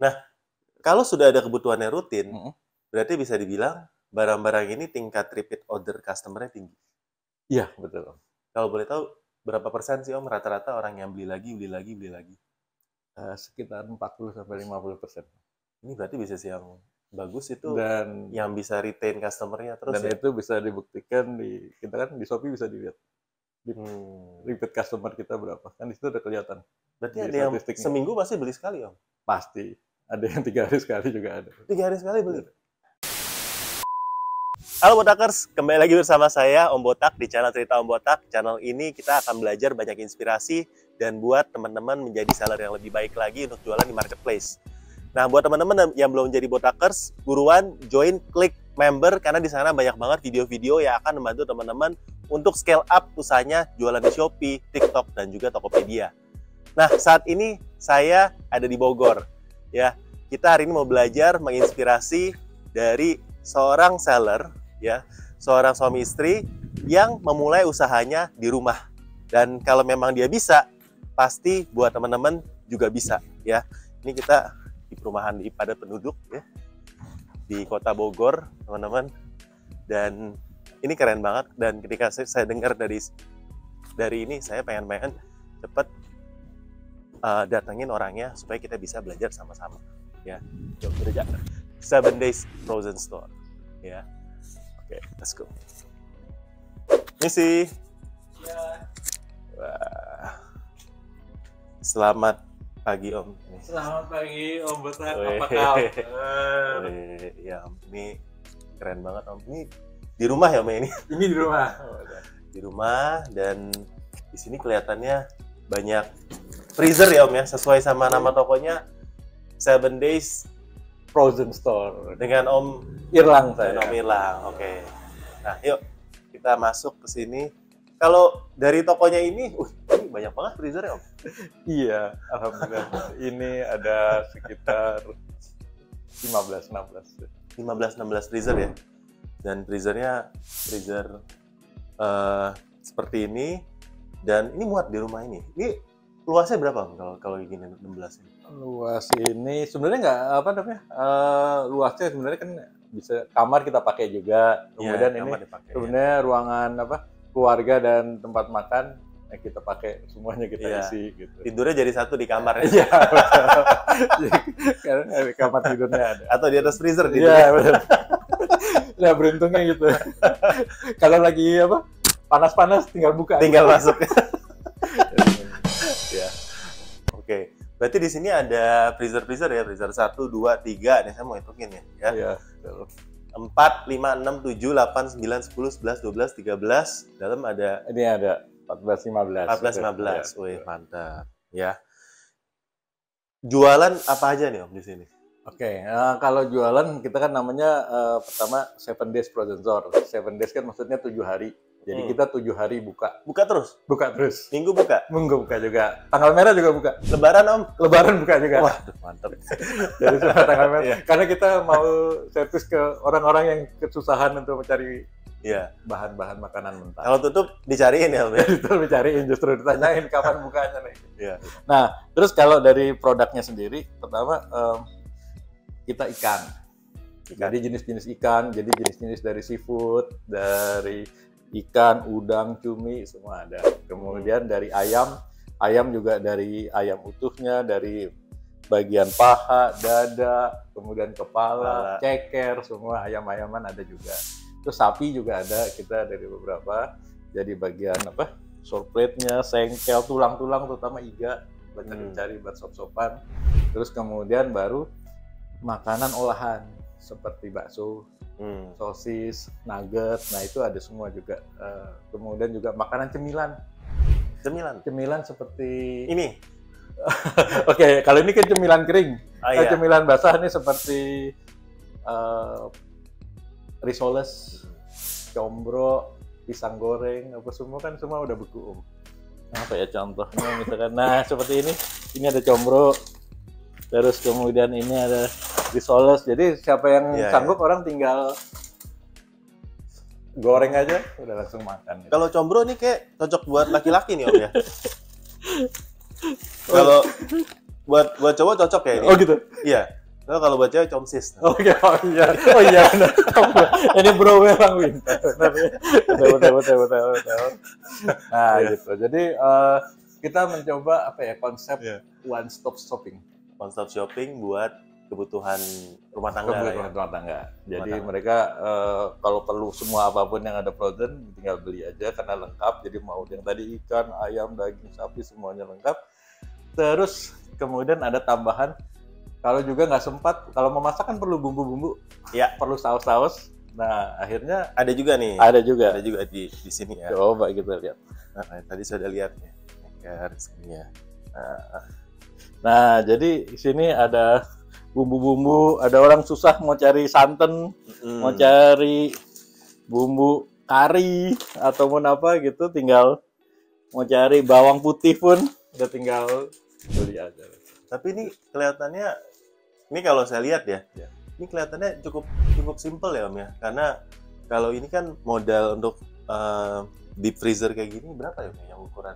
Nah, kalau sudah ada kebutuhannya rutin, berarti bisa dibilang barang-barang ini tingkat repeat order customer-nya tinggi. Iya, betul. Kalau boleh tahu, berapa persen sih Om rata-rata orang yang beli lagi? Sekitar 40-50%. Ini berarti bisnis yang bagus itu, Dan yang bisa retain customer-nya terus dan ya? itu bisa dibuktikan kita kan di Shopee bisa dilihat repeat customer kita berapa. Kan di situ udah kelihatan. Berarti di ada yang statistiknya. seminggu pasti beli sekali Om? Pasti. Ada yang 3 hari sekali juga ada. 3 hari sekali beli? Halo Botakers, kembali lagi bersama saya Om Botak di channel Cerita Om Botak. Channel ini kita akan belajar banyak inspirasi dan buat teman-teman menjadi seller yang lebih baik lagi untuk jualan di marketplace. Nah, buat teman-teman yang belum jadi Botakers, buruan join, klik member karena di sana banyak banget video-video yang akan membantu teman-teman untuk scale up usahanya jualan di Shopee, TikTok, dan juga Tokopedia. Nah, saat ini saya ada di Bogor. Ya, kita hari ini mau belajar menginspirasi dari seorang seller, ya, seorang suami istri yang memulai usahanya di rumah. Dan kalau memang dia bisa, pasti buat teman-teman juga bisa, ya. Ini kita di perumahan di padat penduduk, ya, di kota Bogor, teman-teman. Dan ini keren banget. Dan ketika saya dengar dari ini, saya pengen cepet datengin orangnya supaya kita bisa belajar sama-sama, ya. Coba kerja 7 Days Frozen Store, ya. Oke, let's go. Misi. Ya. Wah. Selamat pagi Om. Selamat pagi Om Botak, Wih. apa kabar? Ya, ini keren banget Om. Ini di rumah ya Om ini? Ini di rumah. Di rumah, dan di sini kelihatannya banyak freezer ya Om ya, sesuai sama nama tokonya 7 Days Frozen Store. dengan Om Irlang dan saya. Om Irlang. Oke. Nah, yuk kita masuk ke sini. Kalau dari tokonya ini banyak banget freezer ya Om? Iya, alhamdulillah. Ini ada sekitar 15-16 freezer ya. Dan freezer seperti ini, dan ini muat di rumah ini. Ini luasnya berapa Om kalau gini 16 ini? Luas ini sebenarnya nggak apa namanya, luasnya sebenarnya kan bisa kamar kita pakai juga. Kemudian ini sebenarnya ruangan keluarga dan tempat makan yang kita pakai semuanya kita isi gitu. Tidurnya jadi satu di kamar. Iya. Karena kamar tidurnya ada. Atau di atas freezer gitu. Iya, betul. Nah, beruntungnya gitu. Kalau lagi panas-panas tinggal buka. Tinggal masuk. Ya. Oke. Berarti di sini ada freezer ya, freezer 1, 2, 3. Nih saya mau hitungin ya. Iya. 4, 5, 6, 7, 8, 9, 10, 11, 12, 13. Dalam ada ini ada 14, 15. 14, 15. Wih, mantap. Ya. Jualan apa aja nih Om di sini? Oke, kalau jualan kita kan namanya pertama 7 Days Frozen Store. 7 Days kan maksudnya 7 hari. Jadi kita 7 hari buka. Buka terus? Buka terus. Minggu buka? Minggu buka juga. Tanggal merah juga buka. Lebaran Om? Lebaran buka juga. Wah, mantap. Jadi semua tanggal merah. Karena kita mau servis ke orang-orang yang kesusahan untuk mencari bahan-bahan makanan mentah. Kalau tutup dicariin ya Om? Itu dicariin, justru ditanyain kapan bukanya nih. Iya. Nah, terus kalau dari produknya sendiri, pertama kita ikan. Jadi jenis-jenis ikan, jadi jenis-jenis dari seafood, dari ikan, udang, cumi, semua ada. Kemudian dari ayam juga dari ayam utuhnya, dari bagian paha, dada, kemudian kepala, ceker, semua ayam-ayaman ada juga. Terus sapi juga ada, kita dari beberapa. Jadi bagian short plate-nya, sengkel, tulang-tulang, terutama iga, banyak dicari buat sop-sopan. Terus kemudian baru makanan olahan seperti bakso, sosis, nugget, nah itu ada semua juga. Kemudian juga makanan cemilan. Cemilan seperti ini. Oke, kalau ini kan cemilan kering. Iya. Cemilan basah ini seperti risoles, combro, pisang goreng, apa semua kan semua udah beku Om. Apa ya contohnya misalkan, nah seperti ini ada combro, terus kemudian ini ada risoles. Jadi siapa yang sanggup orang tinggal goreng aja udah langsung makan. Kalau combro ini kayak cocok buat laki-laki nih Om ya. buat cowok cocok ya ini. Oh gitu. Iya. Kalau buat cewek comsis. Oke, oh iya benar. Ini bro memang Winter. Betul. Nah, Iya. gitu. Jadi kita mencoba apa ya konsep Iya. one stop shopping. One stop shopping buat kebutuhan rumah tangga. Kebutuhan Ya. rumah tangga. Jadi tangga. mereka kalau perlu semua apapun yang ada frozen tinggal beli aja karena lengkap. Jadi mau yang tadi ikan, ayam, daging sapi semuanya lengkap. Terus kemudian ada tambahan kalau juga nggak sempat, kalau memasak kan perlu bumbu-bumbu, Ya. perlu saus-saus. Nah akhirnya Ada juga nih. ada juga. Ada juga di sini ya. Coba kita lihat. Nah, tadi sudah lihat ya. Garis ini ya. Nah jadi di sini ada bumbu-bumbu. Ada orang susah mau cari santan, mau cari bumbu kari ataupun apa gitu, tinggal mau cari bawang putih pun udah tinggal beli aja. Tapi ini kelihatannya, ini kalau saya lihat ya, ini kelihatannya cukup simple ya Om ya. Karena kalau ini kan modal untuk deep freezer kayak gini berapa ya Om ya, yang ukuran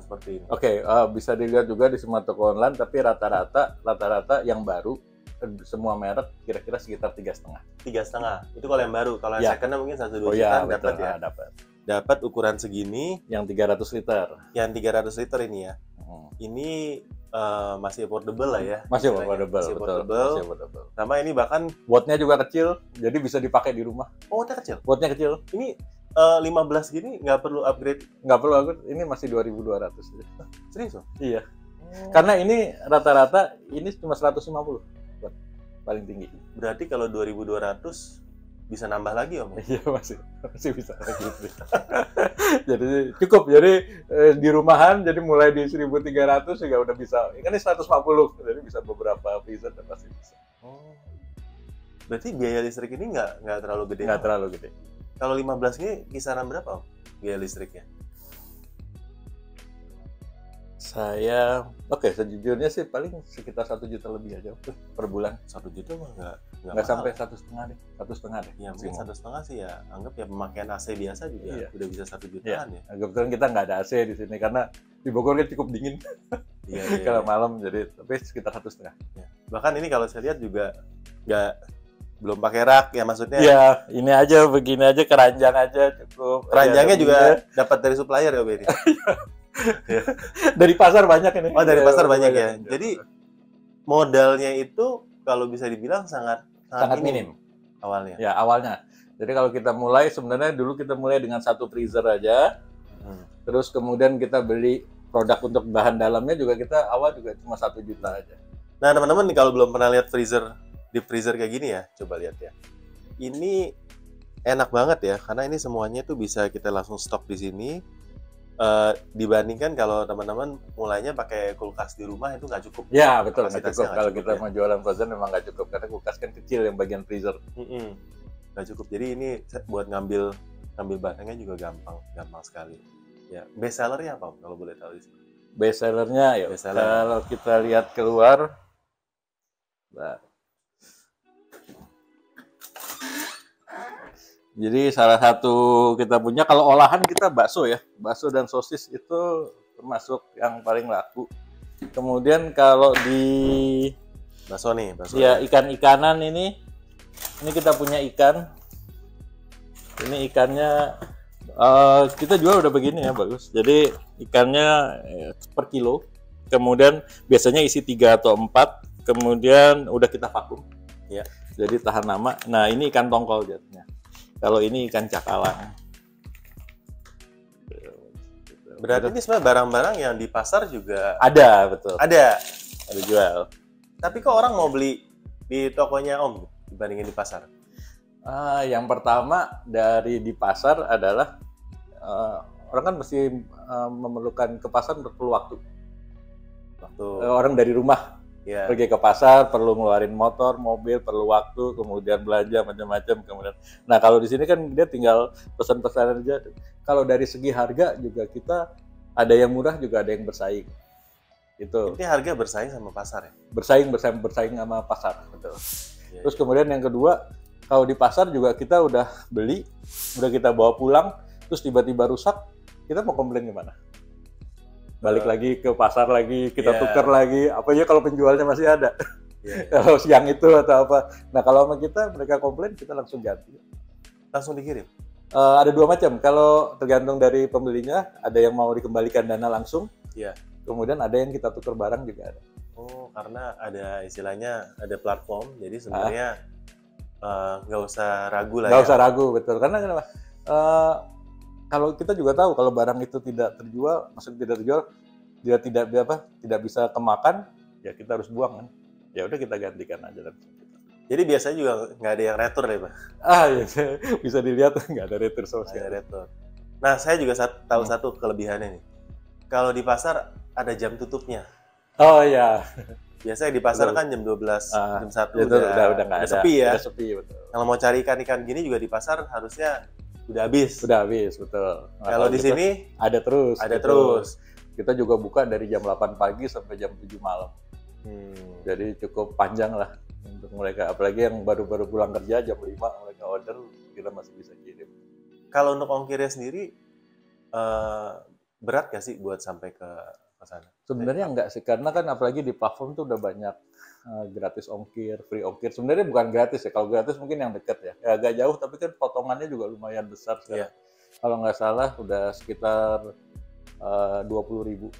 seperti ini? Oke, bisa dilihat juga di semua toko online, tapi rata-rata yang baru semua merek kira-kira sekitar 3,5. 3,5. Itu kalau yang baru. Kalau yang Ya. secondnya mungkin 1-2 Oh juta iya, dapat betul. ya. Dapat. Dapat ukuran segini, Yang 300 liter. yang 300 liter ini ya. Hmm. Ini masih affordable lah ya. Masih istilahnya. affordable, Masih betul. affordable. Masih affordable. Sama ini bahkan, Wattnya juga kecil, jadi bisa dipakai di rumah. oh dia kecil. Wattnya kecil, Ini 15 gini nggak perlu upgrade. nggak perlu aku. Ini masih 2.200. Serius Om? Iya. Oh. Karena ini rata-rata ini cuma 150 watt, paling tinggi. Berarti kalau 2.200 bisa nambah lagi Om? Ya? Iya masih bisa lagi. Jadi cukup. Jadi di rumahan jadi mulai di 1.300 juga udah bisa. Ini 150, jadi bisa beberapa freezer dan pasti bisa. Oh. Berarti biaya listrik ini nggak terlalu gede? Nggak Om? terlalu gede. Kalau 15 ini kisaran berapa Om? Biaya listriknya? Saya sejujurnya sih paling sekitar 1 juta lebih aja per bulan. 1 juta mah nggak Nggak mahal. sampai 1,5 deh. 1,5 deh. Ya mungkin maksimum. 1,5 sih ya. Anggap ya pemakaian AC biasa juga Iya. udah bisa 1 jutaan ya. Nah, kebetulan kita nggak ada AC di sini karena di Bogor kan cukup dingin Iya. kalau malam, jadi tapi sekitar 1,5. Ya. Bahkan ini kalau saya lihat juga belum pakai rak ya maksudnya. Iya, ini aja begini aja, keranjang aja cukup. Keranjangnya Ya, juga iya. dapat dari supplier ya Om ini. Dari pasar banyak ini. Oh dari Iya, pasar banyak ya. banyak. Jadi modalnya itu kalau bisa dibilang sangat sangat minim awalnya. ya awalnya. Jadi kalau kita mulai, sebenarnya dulu kita mulai dengan 1 freezer aja, Hmm. terus kemudian kita beli produk untuk bahan dalamnya juga, kita awal juga cuma 1 juta aja. Nah teman-teman nih kalau belum pernah lihat deep freezer kayak gini ya, coba lihat ya. Ini enak banget ya, karena ini semuanya tuh bisa kita langsung stok di sini. Dibandingkan kalau teman-teman mulainya pakai kulkas di rumah itu nggak cukup. Ya betul, nggak Kapasitasnya cukup. nggak Kalau cukup, kita ya. mau jualan frozen memang nggak cukup, karena kulkas kan kecil yang bagian freezer. Nggak cukup. Jadi ini buat ngambil barangnya juga gampang sekali. Ya, best sellernya apa Om, kalau boleh tahu di sini? Best sellernya ya, Best seller. kalau kita lihat keluar, nah, jadi salah satu kita punya, kalau olahan kita bakso ya, bakso dan sosis itu termasuk yang paling laku. Kemudian kalau di Bakso nih, bakso. ya ikan-ikanan ini kita punya ikan. Ini ikannya kita jual udah begini ya, bagus. Jadi ikannya per kilo. Kemudian biasanya isi 3 atau 4. Kemudian udah kita vakum. Ya. Jadi tahan lama. Nah ini ikan tongkol jadinya. Kalau ini ikan cakalang. Berarti ini sebenarnya barang-barang yang di pasar juga Ada, betul. ada. Ada jual. Tapi kok orang mau beli di tokonya Om dibandingin di pasar? Yang pertama dari di pasar adalah orang kan mesti memerlukan ke pasar perlu waktu. Orang dari rumah Ya. pergi ke pasar perlu ngeluarin motor, mobil, perlu waktu, kemudian belanja macam-macam, kemudian. Nah kalau di sini kan dia tinggal pesan-pesan aja. Kalau dari segi harga juga kita ada yang murah juga ada yang bersaing. Itu Ini harga bersaing sama pasar ya? bersaing sama pasar, betul. Ya. Terus kemudian yang kedua, kalau di pasar juga kita udah beli, udah kita bawa pulang, terus tiba-tiba rusak, kita mau komplain gimana? balik lagi ke pasar lagi, kita Iya. tuker lagi. Apalagi kalau penjualnya masih ada. Iya, iya. Kalau siang itu atau apa. Nah kalau sama kita, mereka komplain, kita langsung ganti. Langsung dikirim. Ada dua macam. Kalau tergantung dari pembelinya, ada yang mau dikembalikan dana langsung. Iya. Kemudian ada yang kita tuker barang juga ada. Oh, karena ada istilahnya ada platform, jadi sebenarnya nggak usah ragu lah Nggak ya. usah ragu, betul. Karena kenapa? Kalau kita juga tahu kalau barang itu tidak terjual, maksudnya tidak terjual, dia tidak bisa kemakan, ya kita harus buang kan. Ya udah kita gantikan aja langsung. Jadi biasanya juga nggak ada yang retur ya, Pak? Ya bisa dilihat nggak ada retur sama Nggak ada sekali. retur. Nah, saya juga tahu satu kelebihannya nih. Kalau di pasar ada jam tutupnya. Oh ya, Biasanya di pasar Betul. kan jam 12, jam 1 itu udah nggak ada. sepi ya. Udah sepi, betul. Kalau mau cari ikan-ikan gini juga di pasar harusnya udah habis. Udah habis, betul. Nah, Kalau di kita sini ada terus. ada gitu. terus. Kita juga buka dari jam 8 pagi sampai jam 7 malam. Jadi cukup panjang lah untuk mereka. Apalagi yang baru-baru pulang kerja jam 5 mereka order, kita masih bisa kirim. Kalau untuk ongkirnya sendiri berat gak sih buat sampai ke sana? Sebenarnya enggak sih, karena kan apalagi di platform tuh udah banyak gratis ongkir, free ongkir. Sebenarnya bukan gratis ya, kalau gratis mungkin yang deket ya. Agak jauh, tapi kan potongannya juga lumayan besar sekarang. Kalau nggak salah udah sekitar 20.000.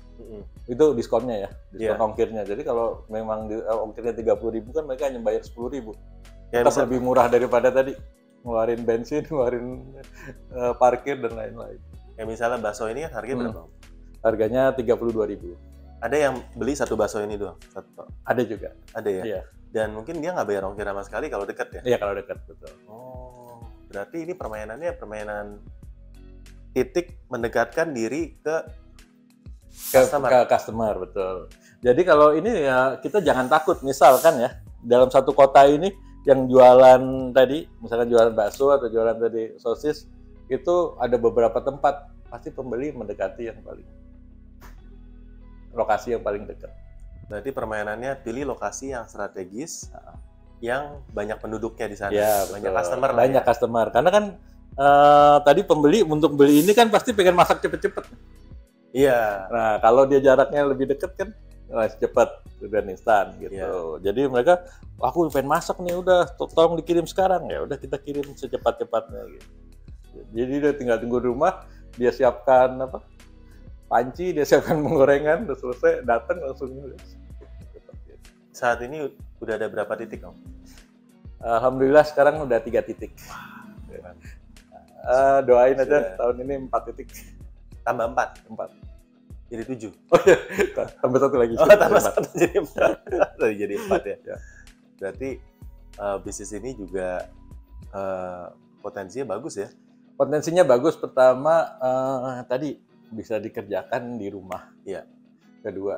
Itu diskonnya ya, diskon ongkirnya. Jadi kalau memang ongkirnya 30.000 kan mereka hanya bayar 10.000. Ya, Tetap lebih murah daripada tadi ngeluarin bensin, ngeluarin parkir dan lain-lain. Kayak misalnya bakso ini kan harganya berapa? Harganya 32.000. Ada yang beli satu bakso ini doang? Satu. Ada juga. Ada ya? Iya. Dan mungkin dia nggak bayar ongkir sama sekali kalau dekat ya? Iya kalau dekat, betul. Oh, berarti ini permainannya permainan titik mendekatkan diri ke Ke customer, betul. Jadi kalau ini ya kita jangan takut, misalkan ya dalam satu kota ini yang jualan tadi, misalkan jualan bakso atau jualan tadi sosis, itu ada beberapa tempat pasti pembeli mendekati yang paling lokasi yang paling dekat. Berarti permainannya pilih lokasi yang strategis, yang banyak penduduknya di sana, Ya, banyak betul. customer lah Banyak ya. customer, karena kan tadi pembeli untuk beli ini kan pasti pengen masak cepet-cepet. Iya. Nah, kalau dia jaraknya lebih dekat kan cepat dan instan gitu. Iya. Jadi mereka, aku pengen masak nih, udah tolong dikirim sekarang, ya udah kita kirim secepat-cepatnya gitu. Jadi dia tinggal tunggu di rumah, dia siapkan panci, dia siapkan penggorengan, udah selesai, datang langsung. Saat ini udah ada berapa titik, Om? Alhamdulillah sekarang udah 3 titik. Doain aja tahun ini 4 titik. Tambah 4? 4. Jadi 7? Oh iya, tambah 1 lagi. Oh, tambah 1 jadi 4. Jadi 4 ya? Ya. Berarti bisnis ini juga potensinya bagus ya? Potensinya bagus. Pertama, tadi bisa dikerjakan di rumah. Iya.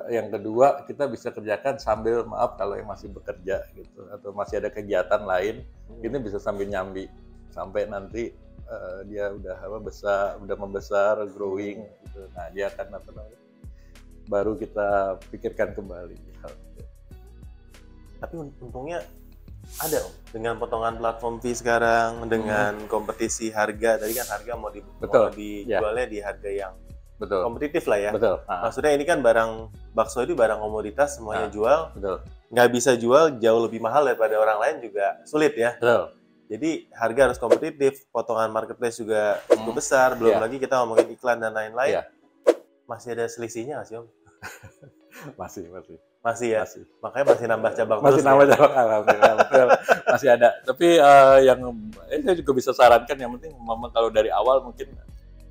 Yang kedua kita bisa kerjakan sambil, maaf kalau yang masih bekerja gitu atau masih ada kegiatan lain, ini bisa sambil nyambi sampai nanti dia udah membesar, growing gitu. Nah, dia akan baru kita pikirkan kembali. Tapi untungnya ada, Om. Dengan potongan platform fee sekarang, dengan kompetisi harga, tadi kan harga mau dijualnya di harga yang Betul. kompetitif lah ya. Betul. Maksudnya ini kan bakso itu barang komoditas, semuanya jual. Betul. Nggak bisa jual jauh lebih mahal daripada orang lain juga sulit ya. Betul. Jadi harga harus kompetitif, potongan marketplace juga cukup besar, belum lagi kita ngomongin iklan dan lain-lain. Iya. Masih ada selisihnya nggak sih, Om? Masih. Masih ya? Masih. Makanya masih nambah cabang Masih terus nambah ya? cabang, alhamdulillah. Betul. Masih ada. Tapi yang saya juga bisa sarankan, yang penting memang kalau dari awal mungkin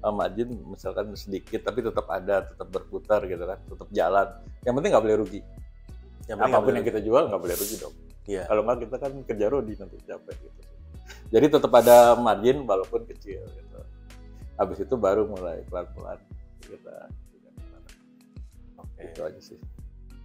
margin misalkan sedikit, tapi tetap ada, tetap berputar gitu kan, tetap jalan. Yang penting nggak boleh rugi. Apapun yang kita jual nggak boleh rugi dong. Iya. Kalau nggak kita kan kerja rodi nanti capek gitu. Jadi tetap ada margin walaupun kecil gitu. Habis itu baru mulai pelan-pelan kita. Oke. Itu aja sih.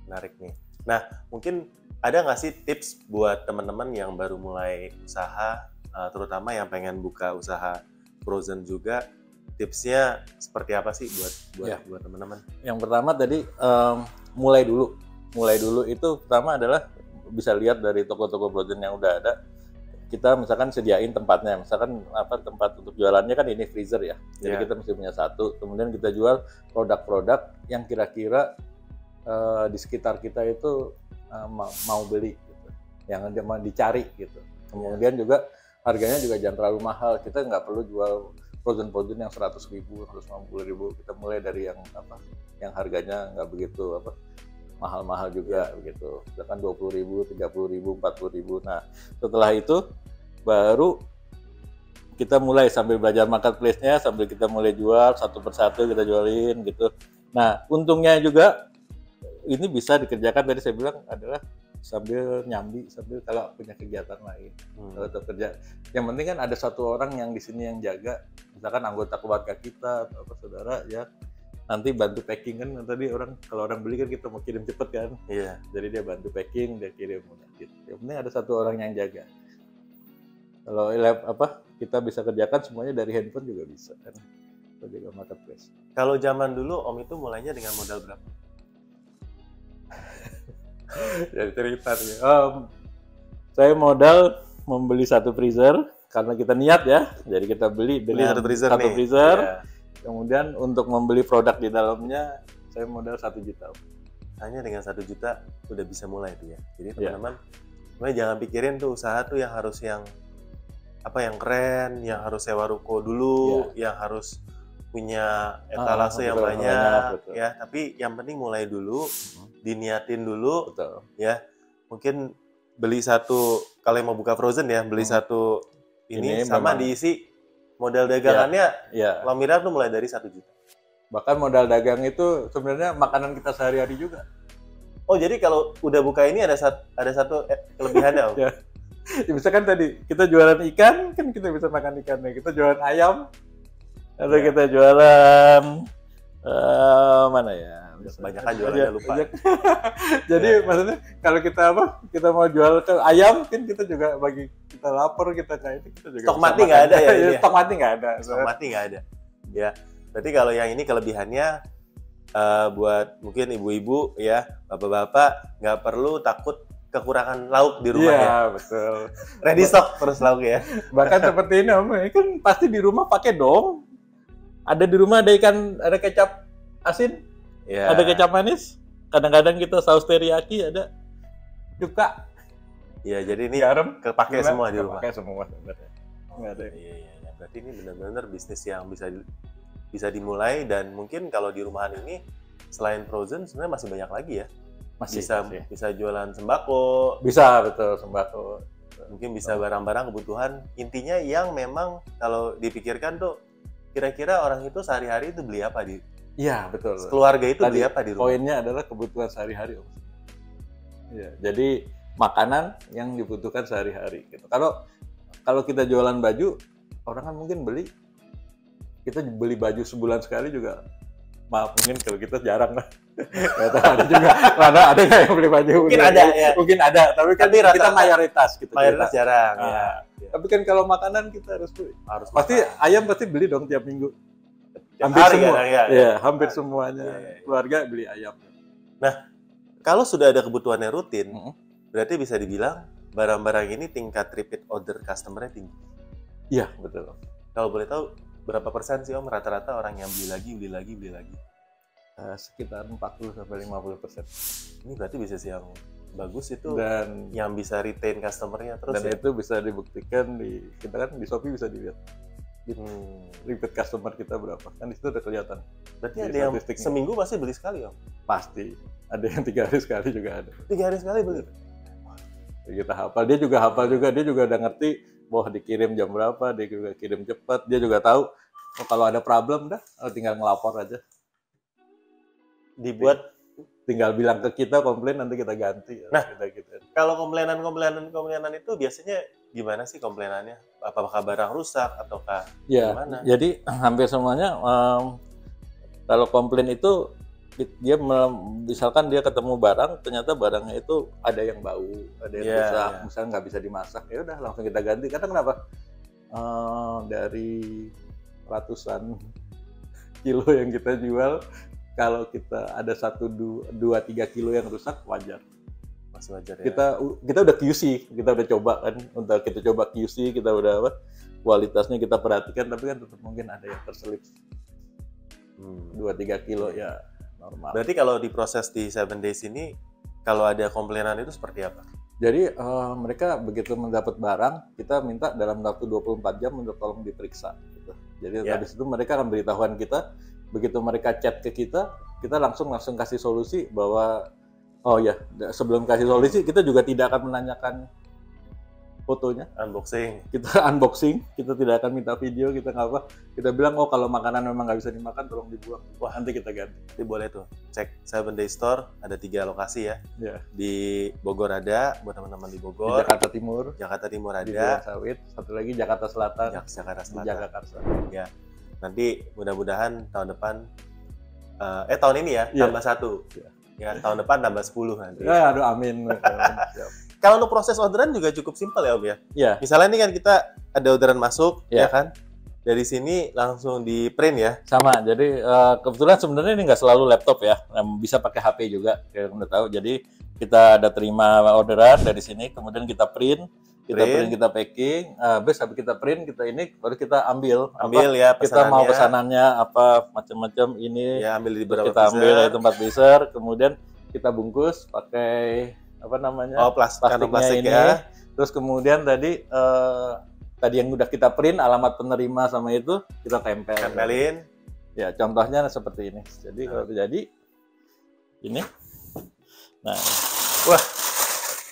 Menarik nih. Nah, mungkin ada nggak sih tips buat teman-teman yang baru mulai usaha, terutama yang pengen buka usaha frozen juga, tipsnya seperti apa sih buat teman-teman? Yang pertama tadi mulai dulu itu pertama adalah bisa lihat dari toko-toko frozen yang udah ada, kita misalkan sediain tempatnya, misalkan tempat untuk jualannya kan ini freezer ya, jadi Iya. kita mesti punya satu. Kemudian kita jual produk-produk yang kira-kira di sekitar kita itu mau beli, gitu, yang mau dicari gitu. Kemudian juga harganya juga jangan terlalu mahal. Kita nggak perlu jual frozen yang 100.000, 150.000. Kita mulai dari yang harganya nggak begitu mahal-mahal juga begitu. Misalkan 20.000, 30.000, 40.000. Nah, setelah itu baru kita mulai sambil belajar marketplace-nya, sambil kita mulai jual satu persatu kita jualin gitu. Nah, untungnya juga ini bisa dikerjakan, tadi saya bilang adalah sambil nyambi, sambil kalau punya kegiatan lain. Kalau kerja, yang penting kan ada satu orang yang di sini yang jaga, misalkan anggota keluarga kita atau saudara ya, nanti bantu packing kan. Tadi kalau orang beli kan kita mau kirim cepet kan, Iya. jadi dia bantu packing, dia kirim gitu. Yang penting ada satu orang yang jaga. Kalau kita bisa kerjakan semuanya dari handphone juga bisa kan, kita juga marketplace. Kalau zaman dulu Om itu mulainya dengan modal berapa? Jadi cerita nih. Saya modal membeli satu freezer karena kita niat ya, jadi kita beli dengan satu freezer. Iya. Kemudian untuk membeli produk di dalamnya saya modal 1 juta. Hanya dengan 1 juta udah bisa mulai tuh ya. Jadi teman-teman, jangan pikirin tuh usaha tuh yang harus yang keren, yang harus sewa ruko dulu, yang harus punya etalase yang banyak ya. Tapi yang penting mulai dulu, diniatin dulu, ya. Mungkin beli satu, kalau yang mau buka frozen ya, beli satu ini sama memang diisi modal dagangannya. Lamiran tuh mulai dari 1 juta. Bahkan modal dagang itu sebenarnya makanan kita sehari-hari juga. Oh, jadi kalau udah buka ini ada satu kelebihannya, Om. Ya. Misalkan tadi kita jualan ikan, kan kita bisa makan ikannya. Kita jualan ayam, atau kita jualan mana ya? Kebanyakan jualannya lupa. Jadi maksudnya kalau kita mau jual ke ayam, kan kita juga bagi kita lapar, kita kayak itu kita juga. Stok mati nggak ada ya? Stok mati nggak ada. Stok mati nggak ada. Ya, berarti kalau yang ini kelebihannya buat mungkin ibu-ibu ya, bapak-bapak nggak perlu takut kekurangan lauk di rumah ya. Iya, betul. Ready stock terus lauk ya. Bahkan seperti ini Om, kan pasti di rumah pakai dong. Ada di rumah ada ikan, ada kecap asin, ada kecap manis. Kadang-kadang kita saus teriyaki, ada cuka. Iya, jadi ini garam kepake semua di rumah. Kepake semua sebenarnya. Nggak ada. Iya. Berarti ini benar-benar bisnis yang bisa dimulai, dan mungkin kalau di rumahan ini selain frozen sebenarnya masih banyak lagi ya. Bisa jualan sembako. Bisa, betul, sembako. Mungkin bisa barang-barang kebutuhan intinya yang memang kalau dipikirkan tuh kira-kira orang itu sehari-hari itu beli apa di? Iya, betul. Keluarga itu beli apa di rumah? Poinnya adalah kebutuhan sehari-hari, Om. Iya, jadi makanan yang dibutuhkan sehari-hari gitu. Kalau kita jualan baju, orang kan mungkin kita beli baju sebulan sekali juga. Maaf, mungkin kalau kita jarang lah. Ada juga, ada nggak yang beli baju? Mungkin ada ya. Mungkin ada, tapi kan kita mayoritas. Mayoritas jarang. Ya. Tapi kan kalau makanan kita harus beli. Pasti ayam pasti beli dong tiap minggu. Hampir semua. Hampir semuanya keluarga beli ayam. Nah, kalau sudah ada kebutuhannya rutin, berarti bisa dibilang barang-barang ini tingkat repeat order customer-nya tinggi. Iya, betul. Kalau boleh tahu berapa persen sih Om rata-rata orang yang beli lagi? Sekitar 40-50%. Ini berarti bisnis yang bagus itu, dan yang bisa retain customer-nya terus. Dan itu bisa dibuktikan kita kan di Shopee bisa dilihat repeat customer kita berapa, kan di situ udah kelihatan. Berarti ada yang seminggu pasti beli sekali Om? Pasti. Ada yang 3 hari sekali juga ada. 3 hari sekali beli? Kita hafal, dia juga udah ngerti bahwa dikirim jam berapa, dia juga kirim cepat, dia juga tahu kalau ada problem tinggal ngelapor aja. Tinggal bilang ke kita, komplain, nanti kita ganti. Nah, gitu. Kalau komplainan itu biasanya gimana sih komplainannya? Apakah barang rusak ataukah gimana? Jadi hampir semuanya kalau komplain itu dia misalkan dia ketemu barang, ternyata barangnya itu ada yang bau, ada yang rusak, misalnya nggak bisa dimasak, ya udah langsung kita ganti. Karena kenapa? Dari ratusan kilo yang kita jual, kalau kita ada 1, 2, 3 kilo yang rusak, wajar. Masih wajar ya. Kita udah QC, kita udah coba kan, kita coba QC, kita udah apa, kualitasnya kita perhatikan, tapi kan tetap mungkin ada yang terselip 2-3 kilo ya normal. Berarti kalau diproses di 7 days ini, kalau ada komplainan itu seperti apa? Jadi mereka begitu mendapat barang, kita minta dalam waktu 24 jam untuk tolong diperiksa. Gitu. Jadi habis itu mereka akan beritahuan kita, begitu mereka chat ke kita langsung kasih solusi bahwa oh ya, sebelum kasih solusi kita juga tidak akan menanyakan fotonya. Unboxing. Kita unboxing, kita tidak akan minta video, kita nggak apa. Kita bilang, oh kalau makanan memang nggak bisa dimakan, tolong dibuang. Wah, nanti kita ganti. Jadi boleh tuh, cek 7 Day Store, ada 3 lokasi ya. Ya. Di Bogor ada, buat teman-teman di Di Bogor. Jakarta Timur. Jakarta Timur ada. Di Jalan Sawit. Satu lagi Jakarta Selatan. Jakarta Di Selatan. Jakarta. Ya. Nanti mudah-mudahan tahun depan, tahun ini ya, tambah 1. Ya, tahun depan tambah 10 nanti. Ya, aduh amin. Siap. Kalau untuk proses orderan juga cukup simpel ya Om ya? Iya. Misalnya ini kan kita ada orderan masuk, Iya. ya kan? Dari sini langsung di print ya? Sama, jadi kebetulan sebenarnya ini nggak selalu laptop ya, bisa pakai HP juga, kayak udah tahu. Jadi kita ada terima orderan dari sini, kemudian kita print, kita packing, habis kita print, kita ini baru kita ambil Ya kita mau pesanannya. pesanannya apa macam-macam ini, Ya ambil di beberapa kita ambil dari tempat freezer, kemudian kita bungkus pakai apa namanya kantong plastik ini, ya. terus kemudian tadi yang udah kita print alamat penerima sama itu kita Tempelin. ya, contohnya seperti ini. Jadi kalau jadi ini, nah Wah,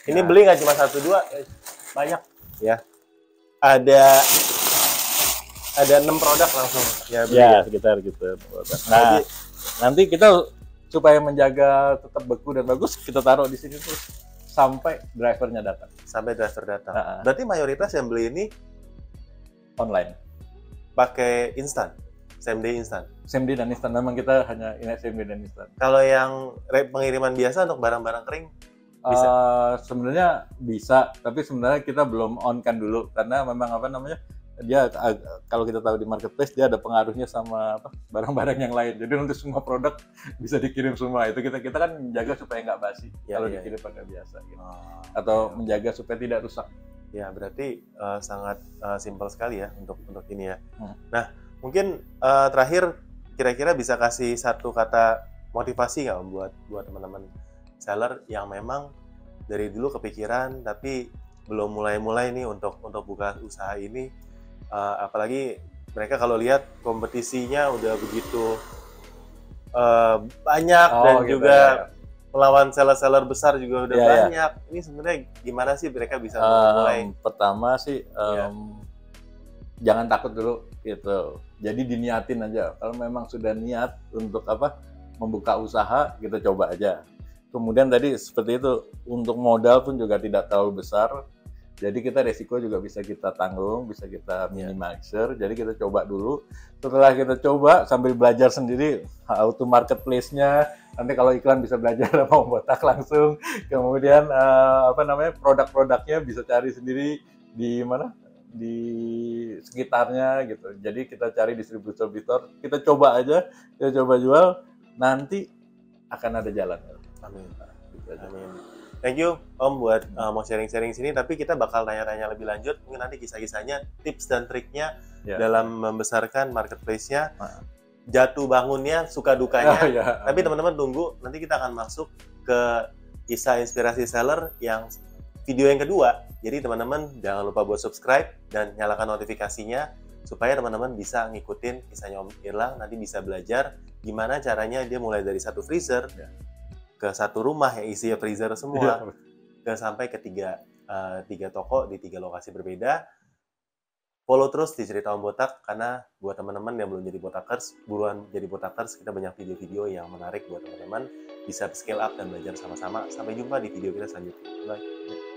ini beli nggak cuma 1-2, banyak ya. Ada 6 produk langsung ya beli ya sekitar gitu. Nah, nanti kita supaya menjaga tetap beku dan bagus, kita taruh di sini terus sampai drivernya datang. Sampai driver datang. Berarti mayoritas yang beli ini Online. pakai instan, same day instan. Same day dan instan, memang kita hanya ini same day dan instan. Kalau yang pengiriman biasa untuk barang-barang kering bisa? Sebenarnya bisa, tapi sebenarnya kita belum on kan dulu karena memang apa namanya, dia kalau kita tahu di marketplace dia ada pengaruhnya sama barang-barang yang lain. Jadi nanti semua produk bisa dikirim semua. Itu kita kan menjaga supaya nggak basi kalau dikirim pakai biasa gitu. Atau menjaga supaya tidak rusak. Ya, berarti sangat simpel sekali ya untuk ini ya. Nah, mungkin terakhir kira-kira bisa kasih satu kata motivasi nggak Om buat teman-teman seller yang memang dari dulu kepikiran tapi belum mulai-mulai nih untuk buka usaha ini, apalagi mereka kalau lihat kompetisinya udah begitu banyak dan gitu, juga melawan seller-seller besar juga udah banyak. Ini sebenarnya gimana sih mereka bisa mulai? Pertama sih jangan takut dulu gitu. Jadi diniatin aja. Kalau memang sudah niat untuk membuka usaha, kita coba aja. Kemudian tadi seperti itu, untuk modal pun juga tidak terlalu besar. Jadi kita resiko juga bisa kita tanggung, bisa kita minimalisir. Jadi kita coba dulu. Setelah kita coba sambil belajar sendiri how to marketplace-nya. Nanti kalau iklan bisa belajar sama Om Botak langsung. Kemudian produk-produknya bisa cari sendiri di mana? Di sekitarnya gitu. Jadi kita cari distributor, kita coba aja, kita coba jual, nanti akan ada jalan. Amin. Amin. Thank you Om buat mau sharing-sharing sini, tapi kita bakal tanya-tanya lebih lanjut, mungkin nanti kisah-kisahnya, tips dan triknya dalam membesarkan marketplace-nya, jatuh bangunnya, suka dukanya. Tapi teman-teman tunggu, nanti kita akan masuk ke kisah inspirasi seller yang video yang kedua. Jadi teman-teman jangan lupa buat subscribe dan nyalakan notifikasinya supaya teman-teman bisa ngikutin kisahnya Om Irlang, nanti bisa belajar gimana caranya dia mulai dari satu freezer ke satu rumah yang isinya freezer semua, dan sampai ke tiga toko di 3 lokasi berbeda. Follow terus di Cerita Om Botak, karena buat teman-teman yang belum jadi Botakers, buruan jadi Botakers. Kita banyak video-video yang menarik buat teman-teman bisa scale up dan belajar sama-sama. Sampai jumpa di video kita selanjutnya. Bye.